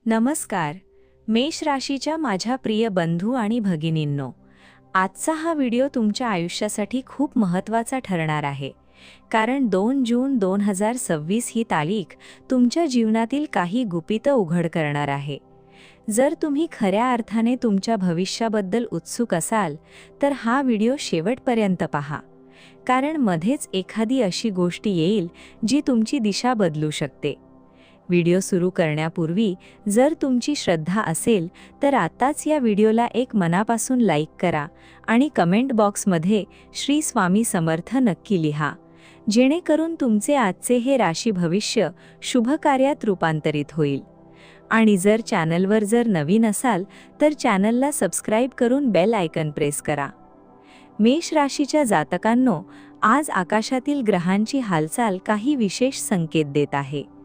नमस्कार. मेष राशीच्या माझ्या प्रिय बंधू आणि भगिनींनो, आजचा हा व्हिडिओ तुमच्या आयुष्यासाठी खूप महत्त्वाचा ठरणार आहे. कारण 2 जून 2026 ही तारीख तुमच्या जीवनातील काही गुपितं उघड करणार आहे. जर तुम्ही खऱ्या अर्थाने तुमच्या भविष्याबद्दल उत्सुक असाल तर हा व्हिडिओ शेवटपर्यंत पहा. कारण मध्येच एखादी अशी गोष्ट येईल जी तुमची दिशा बदलू शकते. व्हिडिओ सुरू करण्यापूर्वी जर तुमची श्रद्धा असेल तर आताच या व्हिडिओला एक मनापासून लाईक करा आणि कमेंट बॉक्समध्ये श्री स्वामी समर्थ नक्की लिहा, जेणेकरून तुमचे आजचे हे राशी भविष्य शुभ कार्यात रूपांतरित होईल. आणि जर चॅनलवर नवीन असाल तर चॅनलला सबस्क्राईब करून बेल आयकन प्रेस करा. मेष राशीच्या जातकांनो, आज आकाशातील ग्रहांची हालचाल काही विशेष संकेत देत आहे.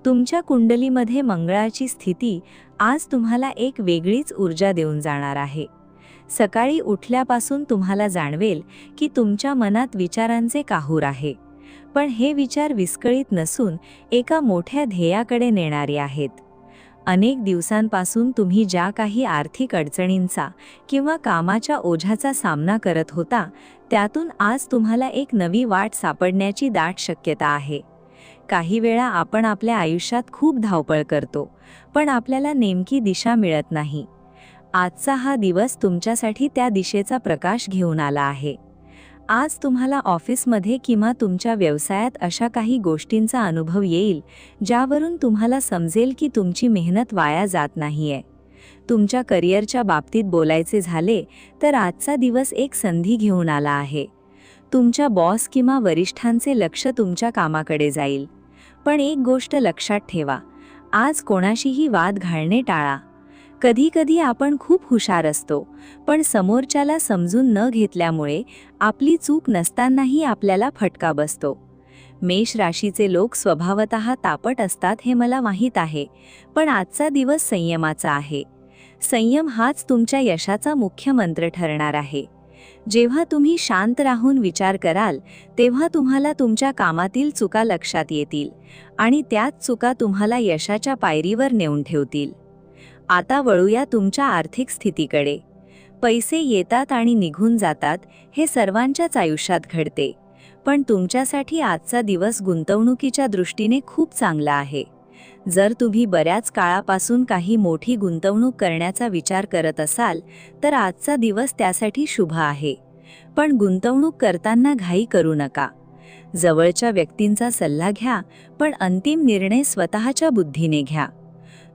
तुमच्या कुंडलीमध्ये मंगळाची स्थिती आज तुम्हाला एक वेगळीच ऊर्जा देऊन जाणार आहे. सकाळी उठल्यापासून तुम्हाला जाणवेल की तुमच्या मनात विचारांचे काहूर आहे, पण हे विचार विस्कळीत नसून एका मोठ्या ध्येयाकडे नेणारे आहेत. अनेक दिवसांपासून तुम्ही ज्या काही आर्थिक अडचणींचा किंवा कामाच्या ओझ्याचा सामना करत होता, त्यातून आज तुम्हाला एक नवी वाट सापडण्याची दाट शक्यता आहे. काही वेळा आपण आपल्या आयुष्यात खूप धावपळ करतो, पण आपल्याला नेमकी दिशा मिळत नाही. आजचा हा दिवस तुमच्यासाठी त्या दिशेचा प्रकाश घेऊन आला आहे. आज तुम्हाला ऑफिसमध्ये किंवा तुमच्या व्यवसायात अशा काही गोष्टींचा अनुभव येईल ज्यावरून तुम्हाला समजेल की तुमची मेहनत वाया जात नाहीये. तुमच्या करिअरच्या बाबतीत बोलायचे झाले तर आजचा दिवस एक संधी घेऊन आला आहे. तुमच्या बॉस किंवा वरिष्ठांचे लक्ष तुमच्या कामाकडे जाईल. पण एक गोष्ट लक्षात ठेवा, आज कोणाशीही वाद घालणे टाळा. कधी-कधी आपण खूप हुशार असतो, पण समोरच्याला समजून न घेतल्यामुळे आपली चूक नसतानाही आपल्याला फटका बसतो. मेष राशीचे लोक स्वभावतः तापट असतात हे मला माहीत आहे, पण आजचा दिवस संयमाचा आहे. संयम हाच तुमच्या यशाचा मुख्य मंत्र ठरणार आहे. जेव्हा तुम्ही शांत राहून विचार कराल तेव्हा तुम्हाला तुमच्या कामातील चुका लक्षात येतील आणि त्याच चुका तुम्हाला यशाच्या पायरीवर नेऊन ठेवतील. आता वळूया तुमच्या आर्थिक स्थितीकडे. पैसे येतात आणि निघून जातात हे सर्वांच्याच आयुष्यात घडते, पण तुमच्यासाठी आजचा दिवस गुंतवणुकीच्या दृष्टीने खूप चांगला आहे. जर तुम्ही बऱ्याच काळापासून काही मोठी गुंतवणूक करण्याचा विचार करत असाल तर आजचा दिवस त्यासाठी शुभ आहे. पण गुंतवणूक करताना घाई करू नका. जवळच्या व्यक्तींचा सल्ला घ्या, पण अंतिम निर्णय स्वतःच्या बुद्धीने घ्या.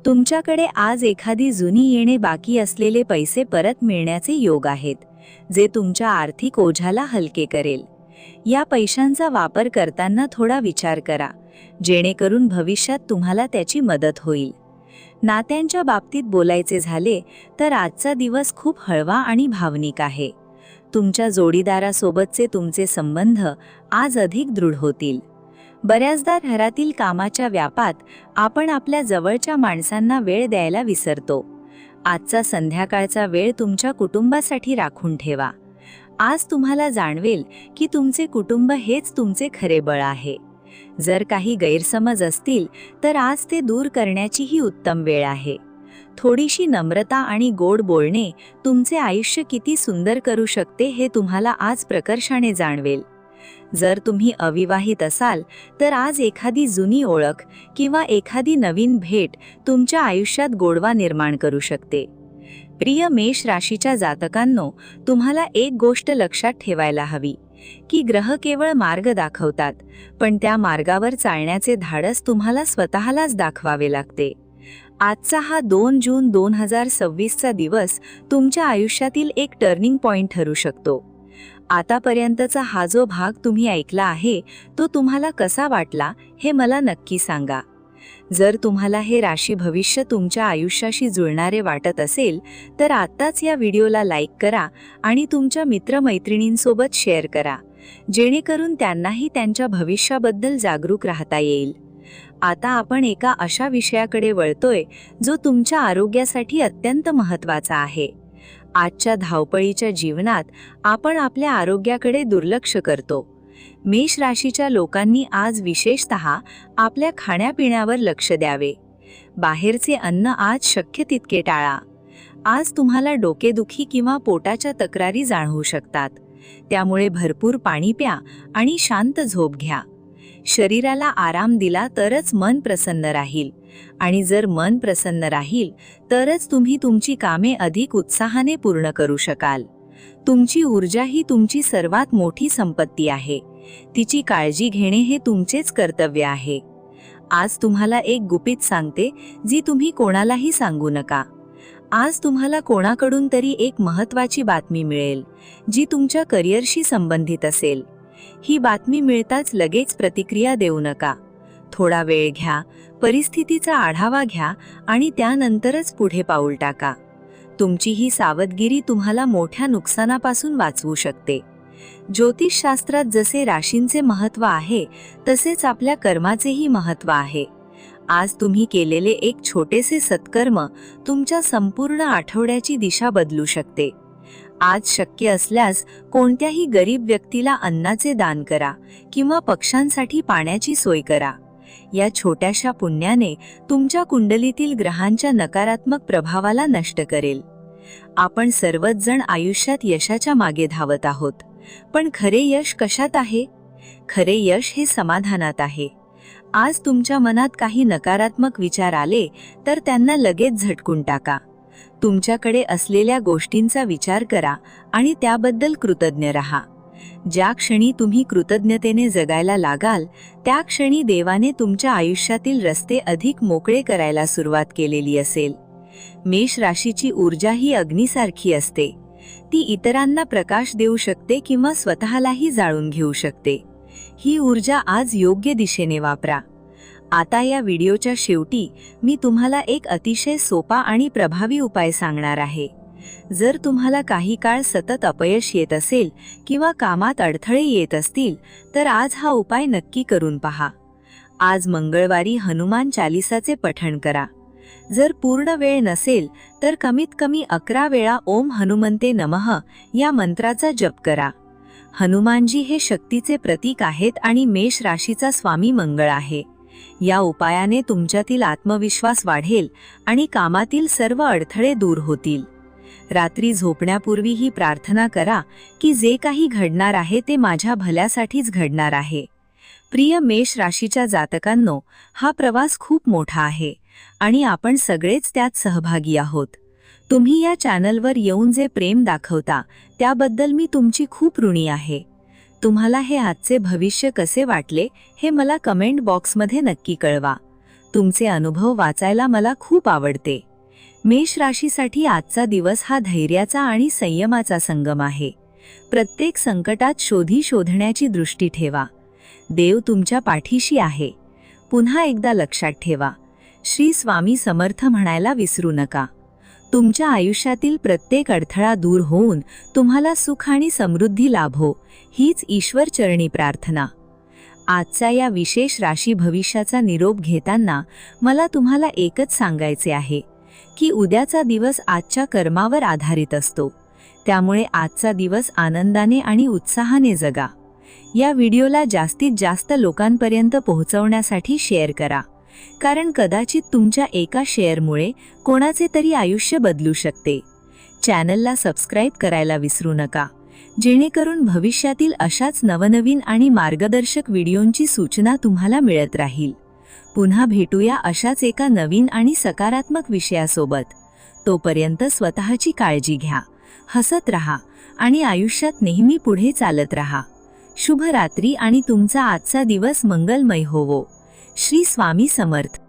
तुमच्याकडे आज एखादी जुनी येणे बाकी असलेले पैसे परत मिळण्याचे योग आहेत, जे तुमच्या आर्थिक ओझ्याला हलके करेल. या पैशांचा वापर करताना थोडा विचार करा, जेणेकरून भविष्यात तुम्हाला त्याची मदत होईल. नात्यांच्या बाबतीत बोलायचे झाले तर आजचा दिवस खूप हळवा आणि भावनिक आहे. तुमच्या जोडीदारासोबतचे तुमचे संबंध आज अधिक दृढ होतील. बऱ्याचदा घरातील कामाच्या व्यापात आपण आपल्या जवळच्या माणसांना वेळ द्यायला विसरतो. आजचा संध्याकाळचा वेळ तुमच्या कुटुंबासाठी राखून ठेवा. आज तुम्हाला जाणवेल की तुमचे कुटुंब हेच तुमचे खरे बळ आहे. जर काही गैरसमज असतील तर आज ते दूर करण्याची ही उत्तम वेळ आहे. थोडीशी नम्रता आणि गोड बोलणे तुमचे आयुष्य किती सुंदर करू शकते हे तुम्हाला आज प्रकर्षाने जाणवेल. जर तुम्ही अविवाहित असाल तर आज एखादी जुनी ओळख किंवा एखादी नवीन भेट तुमच्या आयुष्यात गोडवा निर्माण करू शकते. प्रिय मेष राशीच्या जातकांनो, तुम्हाला एक गोष्ट लक्षात ठेवायला हवी की ग्रह केवळ मार्ग दाखवतात, पण त्या मार्गावर चालण्याचे धाडस तुम्हाला स्वतःलाच दाखवावे लागते. आजचा हा 2 जून 2026चा दिवस तुमच्या आयुष्यातील एक टर्निंग पॉइंट ठरू शकतो. आतापर्यंतचा हा जो भाग तुम्ही ऐकला आहे तो तुम्हाला कसा वाटला हे मला नक्की सांगा. जर तुम्हाला हे राशी भविष्य तुमच्या आयुष्याशी जुळणारे वाटत असेल तर आत्ताच या व्हिडिओला लाईक करा आणि तुमच्या मित्रमैत्रिणींसोबत शेअर करा, जेणेकरून त्यांनाही त्यांच्या भविष्याबद्दल जागरूक राहता येईल. आता आपण एका अशा विषयाकडे वळतोय जो तुमच्या आरोग्यासाठी अत्यंत महत्त्वाचा आहे. आजच्या धावपळीच्या जीवनात आपण आपल्या आरोग्याकडे दुर्लक्ष करतो. मेष राशीच्या लोकांनी आज विशेषतः आपल्या खाण्यापिण्यावर लक्ष द्यावे. बाहेरचे अन्न आज शक्य तितके टाळा. आज तुम्हाला डोकेदुखी किंवा पोटाच्या तक्रारी जाणवू शकतात. त्यामुळे भरपूर पाणी प्या आणि शांत झोप घ्या. शरीराला आराम दिला तरच मन प्रसन्न राहील, आणि जर मन प्रसन्न राहील तरच तुम्ही तुमची कामे अधिक उत्साहाने पूर्ण करू शकाल. तुमची ऊर्जा ही तुमची सर्वात मोठी संपत्ती आहे. तिची काळजी घेणे हे तुमचेच कर्तव्य आहे. आज तुम्हाला एक गुपित सांगते, जी तुम्ही कोणालाही सांगू नका. आज तुम्हाला कोणाकडून तरी एक महत्त्वाची बातमी मिळेल, जी तुमच्या करिअरशी संबंधित असेल. ही बातमी मिळताच लगेच प्रतिक्रिया देऊ नका. थोडा वेळ घ्या, परिस्थितीचा आढावा घ्या आणि त्यानंतरच पुढे पाऊल टाका. तुमची ही सावधगिरी तुम्हाला मोठ्या नुकसानापासून वाचवू शकते. ज्योतिषशास्त्रात जसे राशींचे महत्त्व आहे, तसेच आपल्या कर्माचेही महत्त्व आहे. आज तुम्ही केलेले एक छोटेसे सत्कर्म तुमच्या संपूर्ण आठवड्याची दिशा बदलू शकते. आज शक्य असल्यास कोणत्याही गरीब व्यक्तीला अन्नाचे दान करा किंवा पक्ष्यांसाठी पाण्याची सोय करा. या छोट्याशा पुण्याने तुमच्या कुंडलीतील ग्रहांच्या नकारात्मक प्रभावाला नष्ट करेल. आपण सर्वच जण आयुष्यात यशाच्या मागे धावत आहोत, पण खरे यश कशात आहे? खरे यश हे समाधानात आहे. आज तुमच्या मनात काही नकारात्मक विचार आले तर त्यांना लगेच झटकून टाका. तुमच्याकडे असलेल्या गोष्टींचा विचार करा आणि त्याबद्दल कृतज्ञ राहा. ज्या क्षणी तुम्ही कृतज्ञतेने जगायला लागाल, त्या क्षणी देवाने तुमच्या आयुष्यातील रस्ते अधिक मोकळे करायला सुरुवात केलेली असेल. मेष राशीची ऊर्जा ही अग्नीसारखी असते. ती इतरांना प्रकाश देऊ शकते किंवा स्वतःलाही जाळून घेऊ शकते. ही ऊर्जा आज योग्य दिशेने वापरा. आता या व्हिडिओच्या शेवटी मी तुम्हाला एक अतिशय सोपा आणि प्रभावी उपाय सांगणार आहे. जर तुम्हाला काही काळ सतत अपयश येत असेल किंवा कामात अडथळे येत असतील, तर आज हा उपाय नक्की करून पहा. आज मंगळवारी हनुमान चालीसाचे पठण करा. जर पूर्ण वेळ नसेल तर कमीत कमी 11 वेळा ओम हनुमंते नमः या मंत्राचा जप करा. हनुमानजी हे शक्तीचे प्रतीक आहेत आणि मेष राशीचा स्वामी मंगळ आहे. या उपायाने तुमच्यातील आत्मविश्वास वाढेल आणि कामातील सर्व अडथळे दूर होतील. रात्री झोपण्यापूर्वी ही प्रार्थना करा की जे काही घडणार आहे ते माझ्या भल्यासाठीच घडणार आहे. प्रिय मेष राशीच्या जातकांनो, हा प्रवास खूप मोठा आहे आणि आपण सगळेच त्यात सहभागी आहोत. तुम्ही या चॅनलवर येऊन जे प्रेम दाखवता त्याबद्दल मी तुमची खूप ऋणी आहे. तुम्हाला हे आजचे भविष्य कसे वाटले हे मला कमेंट बॉक्समध्ये नक्की कळवा. तुमचे अनुभव वाचायला मला खूप आवडते. मेष राशीसाठी आजचा दिवस हा धैर्याचा आणि संयमाचा संगम आहे. प्रत्येक संकटात शोधण्याची दृष्टी ठेवा. देव तुमच्या पाठीशी आहे. पुन्हा एकदा लक्षात ठेवा, श्री स्वामी समर्थ म्हणायला विसरू नका. तुमच्या आयुष्यातील प्रत्येक अडथळा दूर होऊन तुम्हाला सुख आणि समृद्धी लाभो, हीच ईश्वर चरणी प्रार्थना. आजच्या या विशेष राशी भविष्याचा निरोप घेताना मला तुम्हाला एकच सांगायचे आहे की उद्याचा दिवस आजच्या कर्मावर आधारित असतो. त्यामुळे आजचा दिवस आनंदाने आणि उत्साहाने जगा. या व्हिडिओला जास्तीत जास्त लोकांपर्यंत पोहोचवण्यासाठी शेअर करा, कारण कदाचित तुमच्या एका शेअरमुळे कोणाचे तरी आयुष्य बदलू शकते. चॅनलला सबस्क्राईब करायला विसरू नका, जेणेकरून भविष्यातील अशाच नवनवीन आणि मार्गदर्शक व्हिडिओंची सूचना तुम्हाला मिळत राहील. पुन्हा भेटूया अशाच एका नवीन आणि सकारात्मक विषयासोबत. तोपर्यंत स्वतःची काळजी घ्या, हसत रहा आणि आयुष्यात नेहमी पुढे चालत रहा. शुभ रात्री आणि तुमचा आजचा दिवस मंगलमय होवो. श्री स्वामी समर्थ.